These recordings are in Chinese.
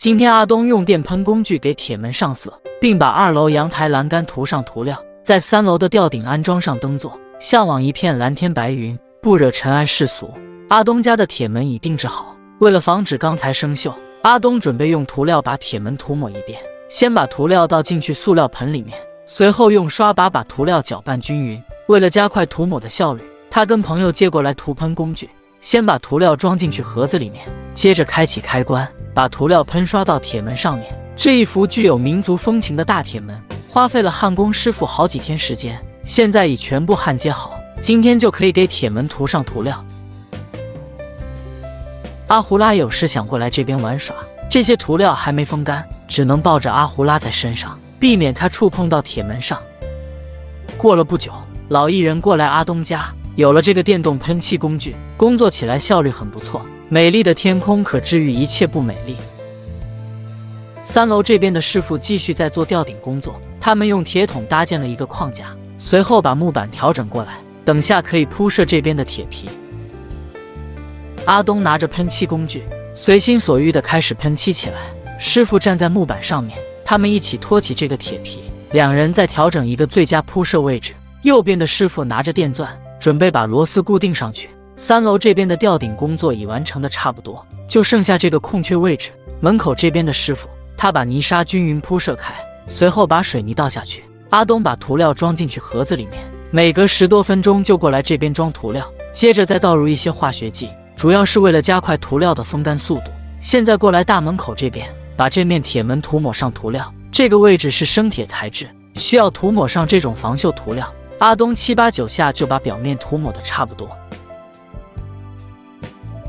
今天阿东用电喷工具给铁门上色，并把2楼阳台栏杆涂上涂料，在3楼的吊顶安装上灯座，向往一片蓝天白云，不惹尘埃世俗。阿东家的铁门已定制好，为了防止钢材生锈，阿东准备用涂料把铁门涂抹一遍。先把涂料倒进去塑料盆里面，随后用刷把涂料搅拌均匀。为了加快涂抹的效率，他跟朋友借过来涂喷工具，先把涂料装进去盒子里面，接着开启开关，把涂料喷刷到铁门上面。这一幅具有民族风情的大铁门，花费了焊工师傅好几天时间，现在已全部焊接好，今天就可以给铁门涂上涂料。阿胡拉有事想过来这边玩耍，这些涂料还没风干，只能抱着阿胡拉在身上，避免他触碰到铁门上。过了不久，老艺人过来阿东家，有了这个电动喷气工具，工作起来效率很不错。美丽的天空可治愈一切不美丽。3楼这边的师傅继续在做吊顶工作，他们用铁桶搭建了一个框架，随后把木板调整过来，等下可以铺设这边的铁皮。阿东拿着喷漆工具，随心所欲地开始喷漆起来。师傅站在木板上面，他们一起托起这个铁皮，两人在调整一个最佳铺设位置。右边的师傅拿着电钻，准备把螺丝固定上去。3楼这边的吊顶工作已完成的差不多，就剩下这个空缺位置。门口这边的师傅，他把泥沙均匀铺设开，随后把水泥倒下去。阿东把涂料装进去盒子里面，每隔10多分钟就过来这边装涂料，接着再倒入一些化学剂，主要是为了加快涂料的风干速度。现在过来大门口这边，把这面铁门涂抹上涂料。这个位置是生铁材质，需要涂抹上这种防锈涂料。阿东7、8、9下就把表面涂抹的差不多。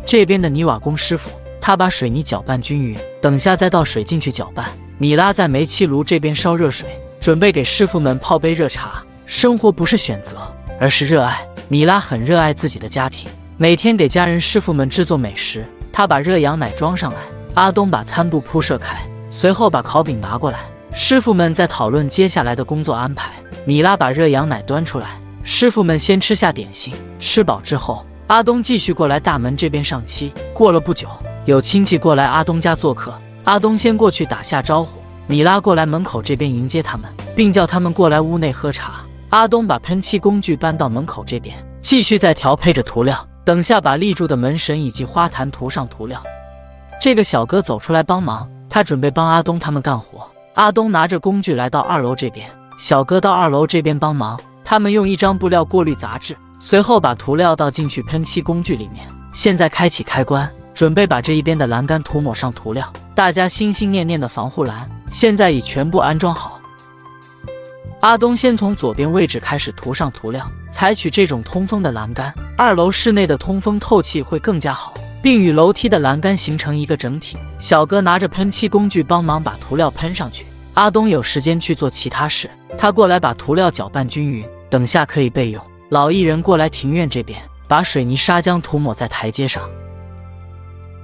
这边的泥瓦工师傅，他把水泥搅拌均匀，等下再倒水进去搅拌。米拉在煤气炉这边烧热水，准备给师傅们泡杯热茶。生活不是选择，而是热爱。米拉很热爱自己的家庭，每天给家人师傅们制作美食。他把热羊奶装上来，阿东把餐布铺设开，随后把烤饼拿过来。师傅们在讨论接下来的工作安排。米拉把热羊奶端出来，师傅们先吃下点心，吃饱之后，阿东继续过来大门这边上漆。过了不久，有亲戚过来阿东家做客，阿东先过去打下招呼，米拉过来门口这边迎接他们，并叫他们过来屋内喝茶。阿东把喷漆工具搬到门口这边，继续在调配着涂料，等下把立柱的门神以及花坛涂上涂料。这个小哥走出来帮忙，他准备帮阿东他们干活。阿东拿着工具来到2楼这边，小哥到2楼这边帮忙，他们用一张布料过滤杂质，随后把涂料倒进去喷漆工具里面。现在开启开关，准备把这一边的栏杆涂抹上涂料。大家心心念念的防护栏现在已全部安装好。阿东先从左边位置开始涂上涂料，采取这种通风的栏杆，2楼室内的通风透气会更加好，并与楼梯的栏杆形成一个整体。小哥拿着喷漆工具帮忙把涂料喷上去。阿东有时间去做其他事，他过来把涂料搅拌均匀，等下可以备用。老艺人过来庭院这边，把水泥砂浆涂抹在台阶上。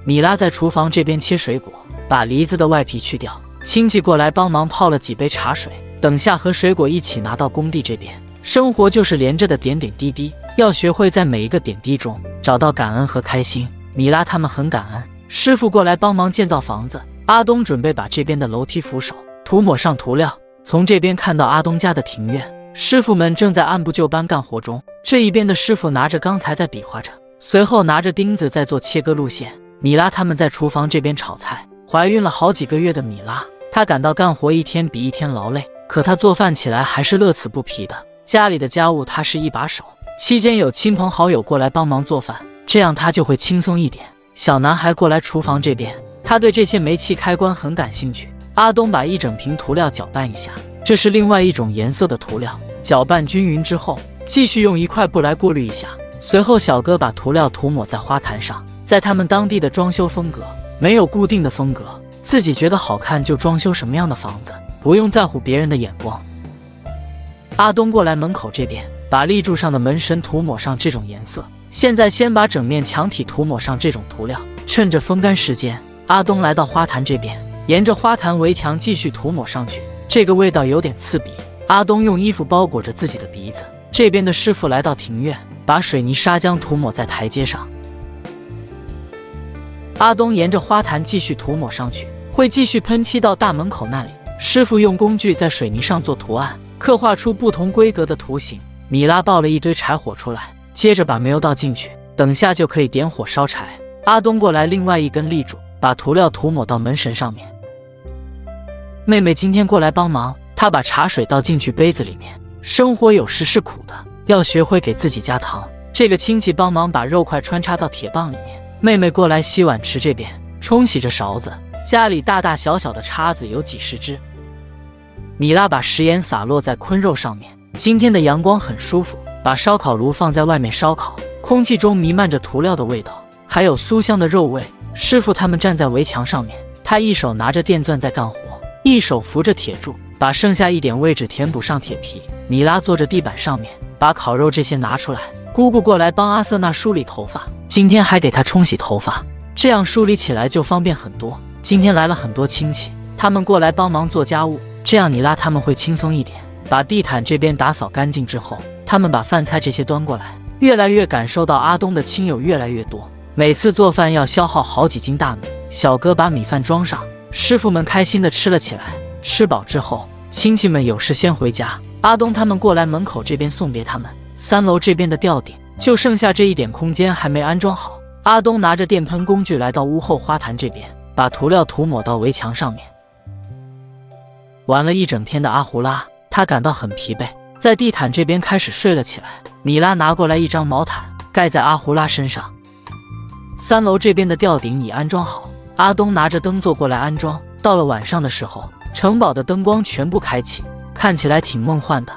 米拉在厨房这边切水果，把梨子的外皮去掉。亲戚过来帮忙泡了几杯茶水，等下和水果一起拿到工地这边。生活就是连着的点点滴滴，要学会在每一个点滴中找到感恩和开心。米拉他们很感恩。师傅过来帮忙建造房子，阿东准备把这边的楼梯扶手涂抹上涂料。从这边看到阿东家的庭院，师傅们正在按部就班干活中。这一边的师傅拿着钢材在比划着，随后拿着钉子在做切割路线。米拉他们在厨房这边炒菜。怀孕了好几个月的米拉，她感到干活一天比一天劳累，可她做饭起来还是乐此不疲的。家里的家务她是一把手，期间有亲朋好友过来帮忙做饭，这样她就会轻松一点。小男孩过来厨房这边，他对这些煤气开关很感兴趣。阿东把一整瓶涂料搅拌一下，这是另外一种颜色的涂料。搅拌均匀之后，继续用一块布来过滤一下。随后小哥把涂料涂抹在花坛上。在他们当地的装修风格，没有固定的风格，自己觉得好看就装修什么样的房子，不用在乎别人的眼光。阿东过来门口这边，把立柱上的门神涂抹上这种颜色。现在先把整面墙体涂抹上这种涂料，趁着风干时间，阿东来到花坛这边，沿着花坛围墙继续涂抹上去。这个味道有点刺鼻，阿东用衣服包裹着自己的鼻子。这边的师傅来到庭院，把水泥砂浆涂抹在台阶上。阿东沿着花坛继续涂抹上去，会继续喷漆到大门口那里。师傅用工具在水泥上做图案，刻画出不同规格的图形。米拉抱了一堆柴火出来，接着把煤油倒进去，等下就可以点火烧柴。阿东过来，另外一根立柱，把涂料涂抹到门神上面。妹妹今天过来帮忙，她把茶水倒进去杯子里面。生活有时是苦的，要学会给自己加糖。这个亲戚帮忙把肉块穿插到铁棒里面。妹妹过来洗碗池这边冲洗着勺子，家里大大小小的叉子有几十只。米拉把食盐洒落在昆肉上面。今天的阳光很舒服，把烧烤炉放在外面烧烤，空气中弥漫着涂料的味道，还有酥香的肉味。师傅他们站在围墙上面，他一手拿着电钻在干活，一手扶着铁柱，把剩下一点位置填补上铁皮。米拉坐着地板上面，把烤肉这些拿出来。姑姑过来帮阿瑟娜梳理头发，今天还给她冲洗头发，这样梳理起来就方便很多。今天来了很多亲戚，他们过来帮忙做家务，这样你拉他们会轻松一点。把地毯这边打扫干净之后，他们把饭菜这些端过来。越来越感受到阿东的亲友越来越多，每次做饭要消耗好几斤大米。小哥把米饭装上，师傅们开心地吃了起来。吃饱之后，亲戚们有事先回家，阿东他们过来门口这边送别他们。3楼这边的吊顶就剩下这一点空间还没安装好。阿东拿着电喷工具来到屋后花坛这边，把涂料涂抹到围墙上面。玩了一整天的阿胡拉，他感到很疲惫，在地毯这边开始睡了起来。米拉拿过来一张毛毯盖在阿胡拉身上。3楼这边的吊顶已安装好，阿东拿着灯座过来安装。到了晚上的时候，城堡的灯光全部开启，看起来挺梦幻的。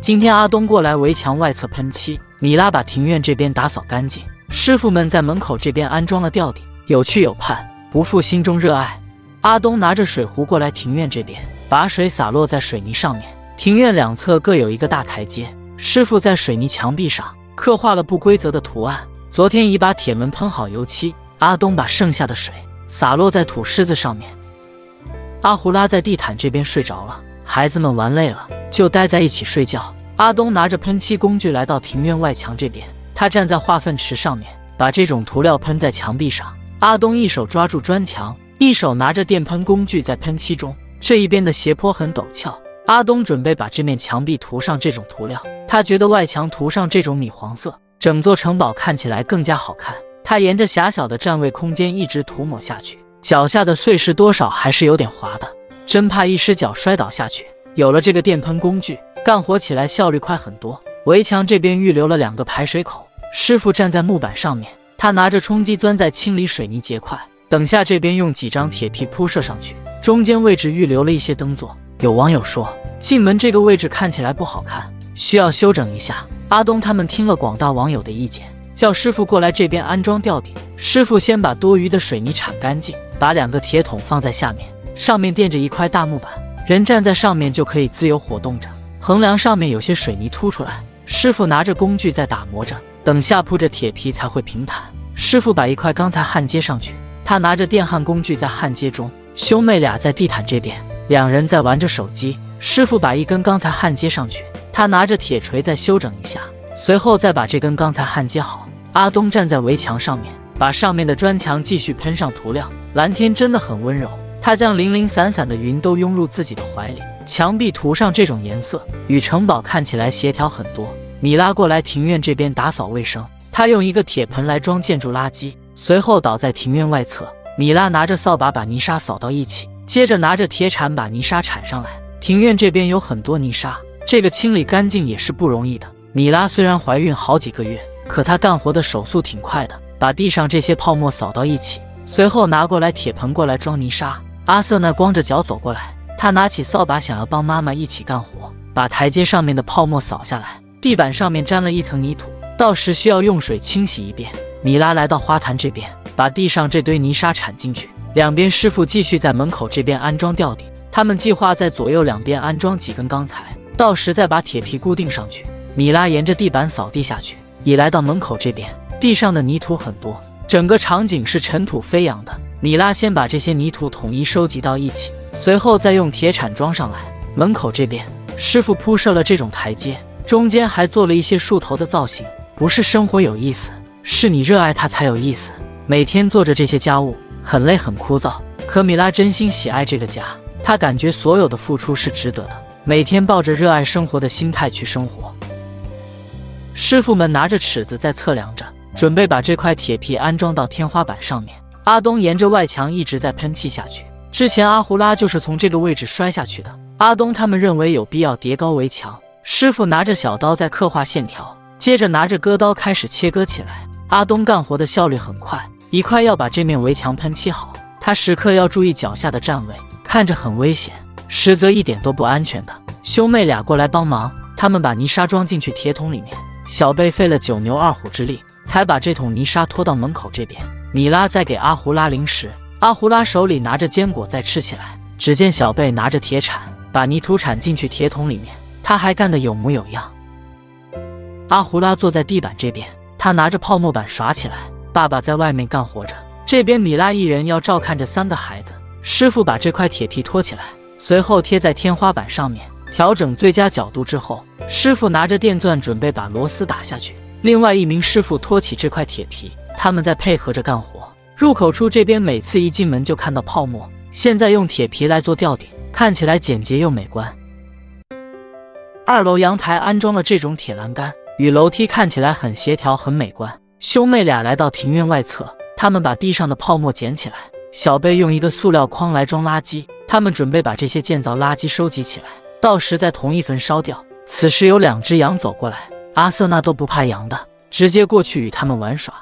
今天阿东过来围墙外侧喷漆，米拉把庭院这边打扫干净。师傅们在门口这边安装了吊顶，有去有盼，不负心中热爱。阿东拿着水壶过来庭院这边，把水洒落在水泥上面。庭院两侧各有一个大台阶，师傅在水泥墙壁上刻画了不规则的图案。昨天已把铁门喷好油漆，阿东把剩下的水洒落在土狮子上面。阿胡拉在地毯这边睡着了，孩子们玩累了就待在一起睡觉。阿东拿着喷漆工具来到庭院外墙这边，他站在化粪池上面，把这种涂料喷在墙壁上。阿东一手抓住砖墙，一手拿着电喷工具在喷漆中。这一边的斜坡很陡峭，阿东准备把这面墙壁涂上这种涂料。他觉得外墙涂上这种米黄色，整座城堡看起来更加好看。他沿着狭小的站位空间一直涂抹下去，脚下的碎石多少还是有点滑的，真怕一失脚摔倒下去。有了这个电喷工具，干活起来效率快很多。围墙这边预留了2个排水口，师傅站在木板上面，他拿着冲击钻在清理水泥结块。等下这边用几张铁皮铺设上去，中间位置预留了一些灯座。有网友说进门这个位置看起来不好看，需要修整一下。阿东他们听了广大网友的意见，叫师傅过来这边安装吊顶。师傅先把多余的水泥铲干净，把2个铁桶放在下面，上面垫着一块大木板，人站在上面就可以自由活动着。横梁上面有些水泥凸出来，师傅拿着工具在打磨着，等下铺着铁皮才会平坦。师傅把一块钢材焊接上去，他拿着电焊工具在焊接中。兄妹俩在地毯这边，2人在玩着手机。师傅把一根钢材焊接上去，他拿着铁锤再修整一下，随后再把这根钢材焊接好。阿东站在围墙上面，把上面的砖墙继续喷上涂料。蓝天真的很温柔，他将零零散散的云都拥入自己的怀里。墙壁涂上这种颜色，与城堡看起来协调很多。米拉过来庭院这边打扫卫生，他用一个铁盆来装建筑垃圾，随后倒在庭院外侧。米拉拿着扫把把泥沙扫到一起，接着拿着铁铲把泥沙铲上来。庭院这边有很多泥沙，这个清理干净也是不容易的。米拉虽然怀孕好几个月，可她干活的手速挺快的，把地上这些泡沫扫到一起，随后拿过来铁盆过来装泥沙。阿瑟呢光着脚走过来，他拿起扫把想要帮妈妈一起干活，把台阶上面的泡沫扫下来。地板上面沾了一层泥土，到时需要用水清洗一遍。米拉来到花坛这边，把地上这堆泥沙铲进去。两边师傅继续在门口这边安装吊顶，他们计划在左右两边安装几根钢材，到时再把铁皮固定上去。米拉沿着地板扫地下去，已来到门口这边，地上的泥土很多，整个场景是尘土飞扬的。米拉先把这些泥土统一收集到一起，随后再用铁铲装上来。门口这边，师傅铺设了这种台阶，中间还做了一些树头的造型。不是生活有意思，是你热爱它才有意思。每天做着这些家务，很累很枯燥，可米拉真心喜爱这个家，她感觉所有的付出是值得的，每天抱着热爱生活的心态去生活。师傅们拿着尺子在测量着，准备把这块铁皮安装到天花板上面。阿东沿着外墙一直在喷漆下去，之前阿胡拉就是从这个位置摔下去的。阿东他们认为有必要叠高围墙，师傅拿着小刀在刻画线条，接着拿着割刀开始切割起来。阿东干活的效率很快，一块要把这面围墙喷漆好，他时刻要注意脚下的站位，看着很危险，实则一点都不安全的。兄妹俩过来帮忙，他们把泥沙装进去铁桶里面。小贝费了9牛2虎之力，才把这桶泥沙拖到门口这边。米拉在给阿胡拉零食，阿胡拉手里拿着坚果在吃起来。只见小贝拿着铁铲，把泥土铲进去铁桶里面，他还干得有模有样。阿胡拉坐在地板这边，他拿着泡沫板耍起来。爸爸在外面干活着，这边米拉一人要照看着3个孩子。师傅把这块铁皮拖起来，随后贴在天花板上面，调整最佳角度之后，师傅拿着电钻准备把螺丝打下去。另外一名师傅托起这块铁皮，他们在配合着干活。入口处这边每次一进门就看到泡沫，现在用铁皮来做吊顶，看起来简洁又美观。2楼阳台安装了这种铁栏杆，与楼梯看起来很协调很美观。兄妹俩来到庭院外侧，他们把地上的泡沫捡起来。小贝用一个塑料筐来装垃圾，他们准备把这些建造垃圾收集起来，到时再统一焚烧掉。此时有2只羊走过来，阿瑟那都不怕羊的，直接过去与他们玩耍。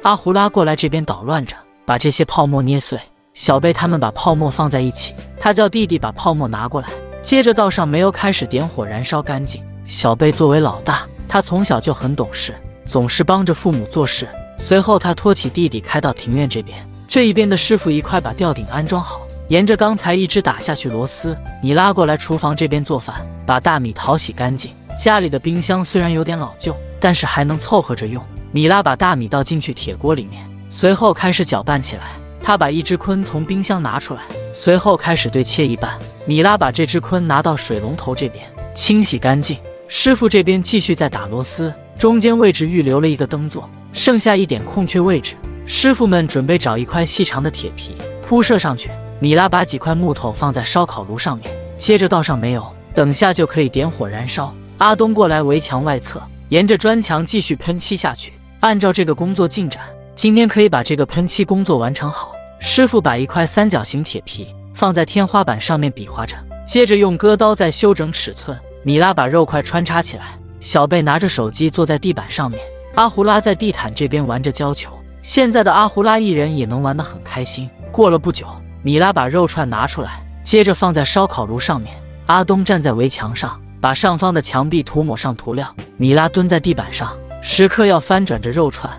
阿胡拉过来这边捣乱着，把这些泡沫捏碎。小贝他们把泡沫放在一起，他叫弟弟把泡沫拿过来，接着倒上煤油开始点火燃烧干净。小贝作为老大，他从小就很懂事，总是帮着父母做事。随后他托起弟弟开到庭院这边，这一边的师傅一块把吊顶安装好，沿着刚才一直打下去螺丝，你拉过来厨房这边做饭，把大米淘洗干净。家里的冰箱虽然有点老旧，但是还能凑合着用。米拉把大米倒进去铁锅里面，随后开始搅拌起来。他把一只鲲从冰箱拿出来，随后开始对切一半。米拉把这只鲲拿到水龙头这边清洗干净。师傅这边继续在打螺丝，中间位置预留了一个灯座，剩下一点空缺位置。师傅们准备找一块细长的铁皮铺设上去。米拉把几块木头放在烧烤炉上面，接着倒上煤油，等下就可以点火燃烧。阿东过来围墙外侧，沿着砖墙继续喷漆下去。按照这个工作进展，今天可以把这个喷漆工作完成好。师傅把一块3角形铁皮放在天花板上面比划着，接着用割刀再修整尺寸。米拉把肉块穿插起来，小贝拿着手机坐在地板上面，阿胡拉在地毯这边玩着胶球。现在的阿胡拉一人也能玩得很开心。过了不久，米拉把肉串拿出来，接着放在烧烤炉上面。阿东站在围墙上，把上方的墙壁涂抹上涂料。米拉蹲在地板上，时刻要翻转着肉串。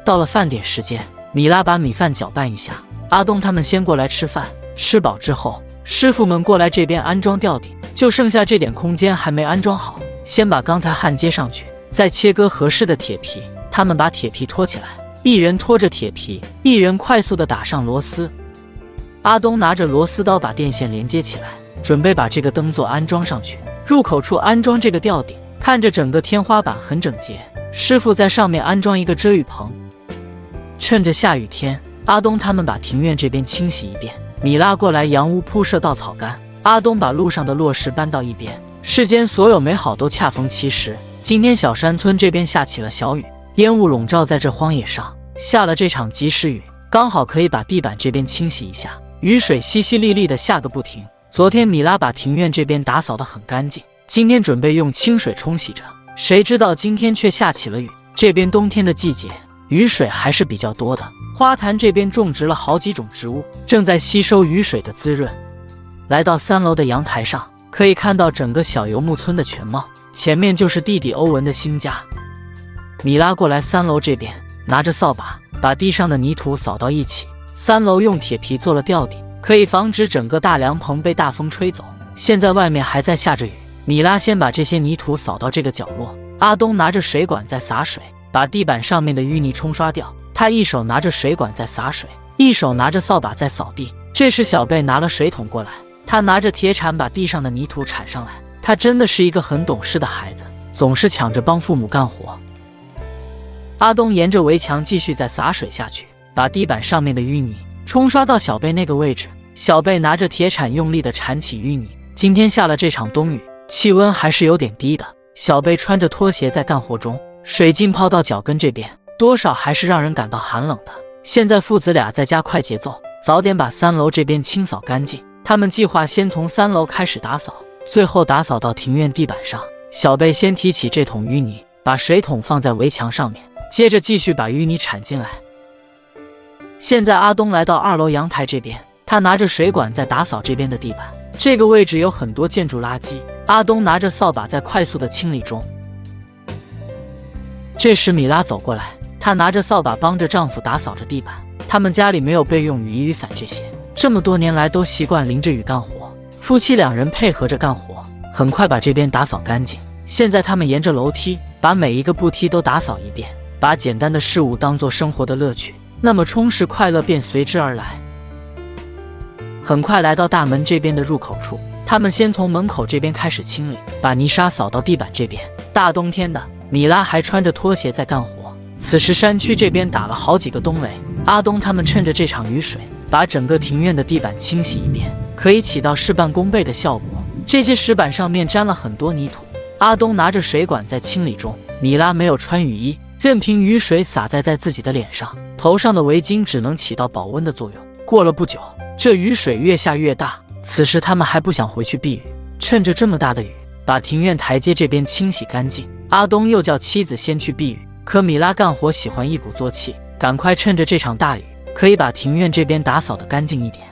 到了饭点时间，米拉把米饭搅拌一下，阿东他们先过来吃饭。吃饱之后，师傅们过来这边安装吊顶，就剩下这点空间还没安装好，先把刚才焊接上去，再切割合适的铁皮。他们把铁皮拖起来，一人拖着铁皮，一人快速的打上螺丝。阿东拿着螺丝刀把电线连接起来，准备把这个灯座安装上去。入口处安装这个吊顶，看着整个天花板很整洁。师傅在上面安装一个遮雨棚。趁着下雨天，阿东他们把庭院这边清洗一遍。米拉过来洋屋铺设稻草杆，阿东把路上的落石搬到一边。世间所有美好都恰逢其时。今天小山村这边下起了小雨，烟雾笼罩在这荒野上，下了这场及时雨，刚好可以把地板这边清洗一下。雨水淅淅沥沥的下个不停。昨天米拉把庭院这边打扫得很干净，今天准备用清水冲洗着，谁知道今天却下起了雨。这边冬天的季节，雨水还是比较多的。花坛这边种植了好几种植物，正在吸收雨水的滋润。来到3楼的阳台上，可以看到整个小游牧村的全貌。前面就是弟弟欧文的新家。米拉过来3楼这边，拿着扫把把地上的泥土扫到一起。3楼用铁皮做了吊顶，可以防止整个大凉棚被大风吹走。现在外面还在下着雨，米拉先把这些泥土扫到这个角落。阿东拿着水管在洒水，把地板上面的淤泥冲刷掉。他一手拿着水管在洒水，一手拿着扫把在扫地。这时小贝拿了水桶过来，他拿着铁铲把地上的泥土铲上来。他真的是一个很懂事的孩子，总是抢着帮父母干活。阿东沿着围墙继续再洒水下去，把地板上面的淤泥冲刷到小贝那个位置。小贝拿着铁铲用力地铲起淤泥。今天下了这场冬雨，气温还是有点低的。小贝穿着拖鞋在干活中，水浸泡到脚跟这边，多少还是让人感到寒冷的。现在父子俩在加快节奏，早点把3楼这边清扫干净。他们计划先从3楼开始打扫，最后打扫到庭院地板上。小贝先提起这桶淤泥，把水桶放在围墙上面，接着继续把淤泥铲进来。现在阿东来到2楼阳台这边，他拿着水管在打扫这边的地板。这个位置有很多建筑垃圾，阿东拿着扫把在快速的清理中。这时米拉走过来，她拿着扫把帮着丈夫打扫着地板。他们家里没有备用雨衣、雨伞这些，这么多年来都习惯淋着雨干活。夫妻2人配合着干活，很快把这边打扫干净。现在他们沿着楼梯，把每一个步梯都打扫一遍，把简单的事物当作生活的乐趣，那么充实快乐便随之而来。很快来到大门这边的入口处，他们先从门口这边开始清理，把泥沙扫到地板这边。大冬天的，米拉还穿着拖鞋在干活。此时山区这边打了好几个冬雷，阿东他们趁着这场雨水，把整个庭院的地板清洗一遍，可以起到事半功倍的效果。这些石板上面沾了很多泥土，阿东拿着水管在清理中。米拉没有穿雨衣，任凭雨水洒在自己的脸上，头上的围巾只能起到保温的作用。过了不久，这雨水越下越大，此时他们还不想回去避雨，趁着这么大的雨，把庭院台阶这边清洗干净。阿东又叫妻子先去避雨，可米拉干活喜欢一鼓作气，赶快趁着这场大雨，可以把庭院这边打扫得干净一点。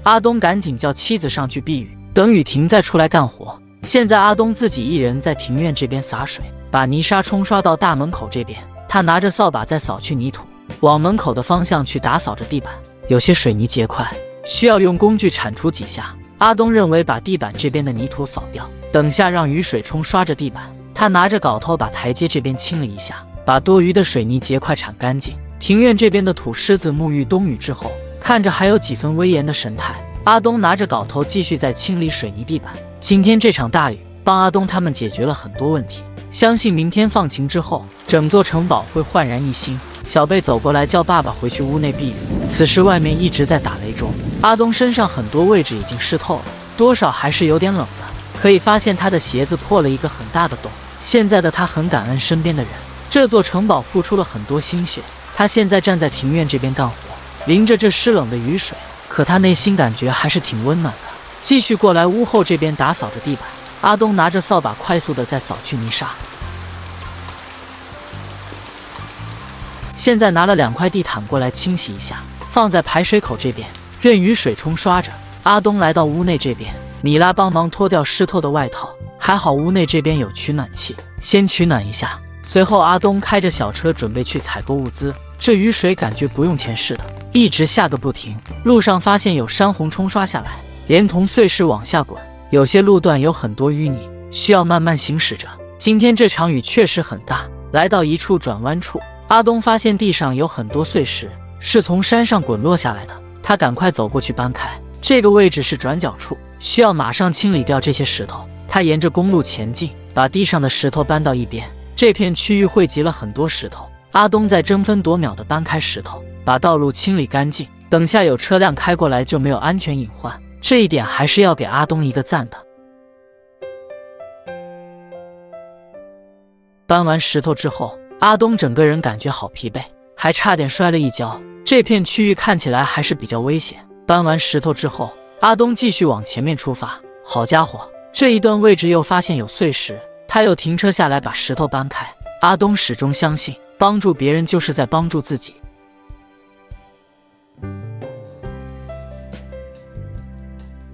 阿东赶紧叫妻子上去避雨，等雨停再出来干活。现在阿东自己一人在庭院这边洒水，把泥沙冲刷到大门口这边。他拿着扫把在扫去泥土，往门口的方向去打扫着地板。有些水泥结块，需要用工具铲除几下。阿东认为把地板这边的泥土扫掉，等下让雨水冲刷着地板。他拿着镐头把台阶这边清理一下，把多余的水泥结块铲干净。庭院这边的土狮子沐浴冬雨之后，看着还有几分威严的神态。阿东拿着镐头继续在清理水泥地板。今天这场大雨帮阿东他们解决了很多问题，相信明天放晴之后，整座城堡会焕然一新。小贝走过来叫爸爸回去屋内避雨。此时外面一直在打雷中，阿东身上很多位置已经湿透了，多少还是有点冷的。可以发现他的鞋子破了一个很大的洞。现在的他很感恩身边的人，这座城堡付出了很多心血。他现在站在庭院这边干活，淋着这湿冷的雨水，可他内心感觉还是挺温暖的。继续过来屋后这边打扫着地板。阿东拿着扫把快速的在扫去泥沙。现在拿了2块地毯过来清洗一下，放在排水口这边，任雨水冲刷着。阿东来到屋内这边，米拉帮忙脱掉湿透的外套。还好屋内这边有取暖器，先取暖一下。随后阿东开着小车准备去采购物资。这雨水感觉不用钱似的，一直下个不停。路上发现有山洪冲刷下来，连同碎石往下滚，有些路段有很多淤泥，需要慢慢行驶着。今天这场雨确实很大。来到一处转弯处，阿东发现地上有很多碎石，是从山上滚落下来的。他赶快走过去搬开。这个位置是转角处，需要马上清理掉这些石头。他沿着公路前进，把地上的石头搬到一边。这片区域汇集了很多石头，阿东在争分夺秒地搬开石头，把道路清理干净。等下有车辆开过来就没有安全隐患，这一点还是要给阿东一个赞的。搬完石头之后，阿东整个人感觉好疲惫，还差点摔了一跤。这片区域看起来还是比较危险。搬完石头之后，阿东继续往前面出发。好家伙，这一段位置又发现有碎石，他又停车下来把石头搬开。阿东始终相信，帮助别人就是在帮助自己。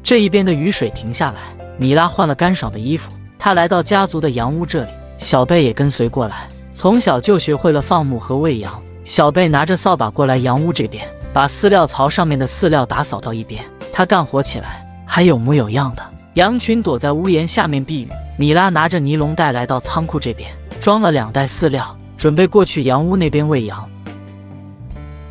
这一边的雨水停下来，米拉换了干爽的衣服，她来到家族的羊屋这里，小贝也跟随过来。从小就学会了放牧和喂羊，小贝拿着扫把过来羊屋这边，把饲料槽上面的饲料打扫到一边。他干活起来还有模有样的。羊群躲在屋檐下面避雨。米拉拿着尼龙袋来到仓库这边，装了2袋饲料，准备过去羊屋那边喂羊。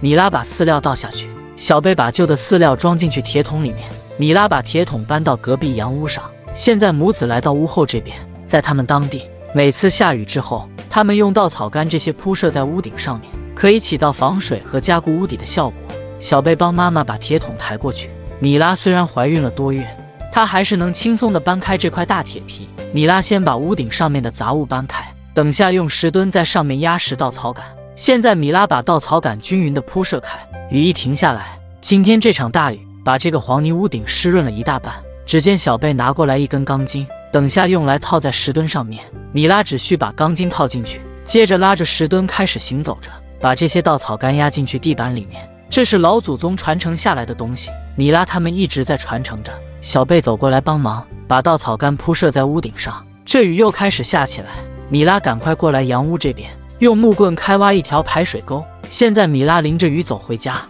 米拉把饲料倒下去，小贝把旧的饲料装进去铁桶里面。米拉把铁桶搬到隔壁羊屋上。现在母子来到屋后这边，在他们当地，每次下雨之后，他们用稻草杆这些铺设在屋顶上面，可以起到防水和加固屋底的效果。小贝帮妈妈把铁桶抬过去。米拉虽然怀孕了多月，她还是能轻松地搬开这块大铁皮。米拉先把屋顶上面的杂物搬开，等下用石墩在上面压实稻草杆。现在米拉把稻草杆均匀地铺设开，雨一停下来，今天这场大雨把这个黄泥屋顶湿润了一大半。只见小贝拿过来一根钢筋，等下用来套在石墩上面。米拉只需把钢筋套进去，接着拉着石墩开始行走着，把这些稻草杆压进去地板里面。这是老祖宗传承下来的东西，米拉他们一直在传承着。小贝走过来帮忙，把稻草杆铺设在屋顶上。这雨又开始下起来，米拉赶快过来洋屋这边，用木棍开挖一条排水沟。现在米拉淋着雨走回家。